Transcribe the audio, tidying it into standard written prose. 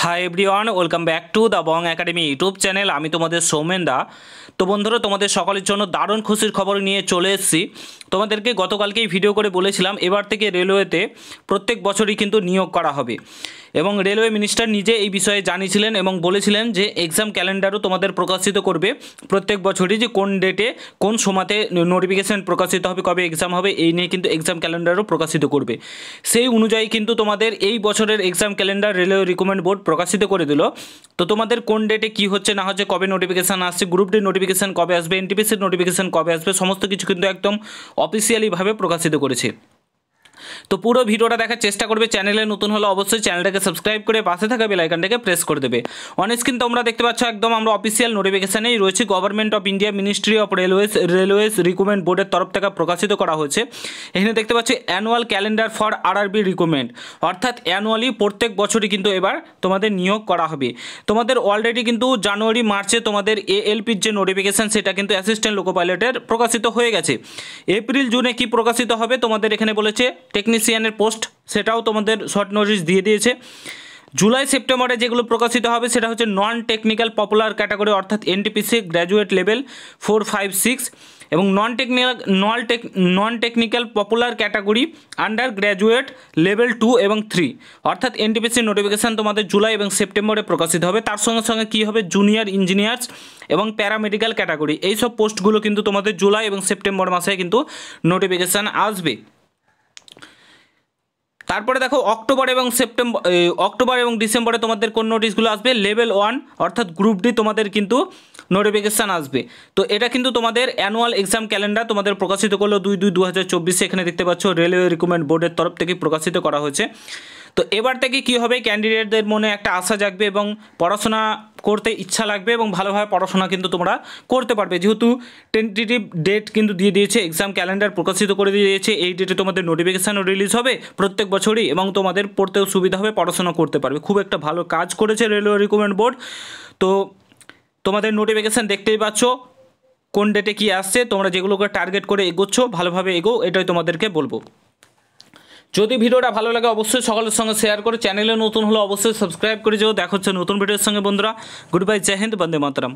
Hi everyone, welcome back to the Bong academy YouTube channel. আমি তোমাদের সৌমেন দা। তো বন্ধুরা, তোমাদের সকলের জন্য দারুণ খুশির খবর নিয়ে চলে এসেছি। তোমাদেরকে গতকালকেই ভিডিও করে বলেছিলাম এবার থেকে রেলওয়েতে প্রত্যেক বছরই কিন্তু নিয়োগ করা হবে, এবং রেলওয়ে মিনিস্টার নিজে এই বিষয়ে জানিয়েছিলেন এবং বলেছিলেন যে এক্সাম ক্যালেন্ডারও তোমাদের প্রকাশিত করবে প্রত্যেক বছরই, যে কোন ডেটে কোন সময়তে নোটিফিকেশান প্রকাশিত হবে, কবে এক্সাম হবে, এই নিয়ে কিন্তু এক্সাম ক্যালেন্ডারও প্রকাশিত করবে। সেই অনুযায়ী কিন্তু তোমাদের এই বছরের exam calendar railway recruitment board প্রকাশিত করে দিল। তো তোমাদের কোন ডেটে কী হচ্ছে না হচ্ছে, কবে নোটিফিকেশান আসছে, গ্রুপ ডি নোটিফিকেশান কবে আসবে, এনটিপিসির নোটিফিকেশান কবে আসবে, সমস্ত কিছু কিন্তু একদম অফিসিয়ালিভাবে প্রকাশিত করেছে। তো পুরো ভিডিওটা দেখার চেষ্টা করবে। চ্যানেলে নতুন হলে অবশ্যই চ্যানেলটাকে সাবস্ক্রাইব করে পাশে থাকা বেল আইকনটাকে প্রেস করে দেবে। অন স্ক্রিন তোমরা দেখতে পাচ্ছ একদম আমরা অফিসিয়াল নোটিফিকেশানেই রয়েছে। Government of India ministry of railways recruitment বোর্ডের তরফ থেকে প্রকাশিত করা হয়েছে। এখানে দেখতে পাচ্ছি annual calendar for RRB recruitment, অর্থাৎ অ্যানুয়ালি প্রত্যেক বছরই কিন্তু এবার তোমাদের নিয়োগ করা হবে। তোমাদের অলরেডি কিন্তু জানুয়ারি মার্চে তোমাদের এএলপির যে নোটিফিকেশান সেটা কিন্তু অ্যাসিস্ট্যান্ট লোকো পাইলটের প্রকাশিত হয়ে গেছে। এপ্রিল জুনে কি প্রকাশিত হবে তোমাদের এখানে বলেছে টেকনিশিয়ানের পোস্ট, সেটাও তোমাদের শর্ট নোটিশ দিয়ে দিয়েছে। জুলাই সেপ্টেম্বরে যেগুলো প্রকাশিত হবে সেটা হচ্ছে নন টেকনিক্যাল পপুলার ক্যাটাগরি, অর্থাৎ এনটিপিসি গ্র্যাজুয়েট লেভেল 4, 5, 6, এবং non technical popular category under graduate level 2 এবং 3, অর্থাৎ এনটিপিসির নোটিফিকেশান তোমাদের জুলাই এবং সেপ্টেম্বরে প্রকাশিত হবে। তার সঙ্গে সঙ্গে কী হবে, জুনিয়র ইঞ্জিনিয়ার্স এবং প্যারামেডিক্যাল ক্যাটাগরি, এইসব পোস্টগুলো কিন্তু তোমাদের জুলাই এবং সেপ্টেম্বর মাসে কিন্তু নোটিফিকেশান আসবে। তারপরে দেখো অক্টোবর এবং ডিসেম্বরে তোমাদের কোন নোটিশগুলো আসবে, লেভেল 1 অর্থাৎ গ্রুপ ডি তোমাদের কিন্তু নোটিফিকেশান আসবে। তো এটা কিন্তু তোমাদের অ্যানুয়াল এক্সাম ক্যালেন্ডার তোমাদের প্রকাশিত করলো 2/2/2024। এখানে দেখতে পাচ্ছ রেলওয়ে রিক্রুটমেন্ট বোর্ডের তরফ থেকে প্রকাশিত করা হয়েছে। তো এবার থেকে কী হবে, ক্যান্ডিডেটদের মনে একটা আশা জাগবে এবং পড়াশোনা করতে ইচ্ছা লাগবে এবং ভালোভাবে পড়াশোনা কিন্তু তোমরা করতে পারবে, যেহেতু টেন্টেটিভ ডেট কিন্তু দিয়ে দিয়েছে, এক্সাম ক্যালেন্ডার প্রকাশিত করে দিয়েছে। এই ডেটে তোমাদের নোটিফিকেশানও রিলিজ হবে প্রত্যেক বছরই, এবং তোমাদের পড়তেও সুবিধা হবে, পড়াশোনা করতে পারবে। খুব একটা ভালো কাজ করেছে রেলওয়ে রিক্রুটমেন্ট বোর্ড। তো তোমাদের নোটিফিকেশান দেখতেই পাচ্ছ কোন ডেটে কী আসছে, তোমরা যেগুলোকে টার্গেট করে এগোচ্ছ ভালোভাবে এগো, এটাই তোমাদেরকে বলবো। যদি ভিডিওটা ভালো লাগে অবশ্যই সকলের সঙ্গে শেয়ার করে, চ্যানেলে নতুন হলে অবশ্যই সাবস্ক্রাইব করে যাও। দেখা হচ্ছে নতুন ভিডিওর সঙ্গে বন্ধুরা। গুড বাই, জয় হিন্দ, বন্দে মাতরম।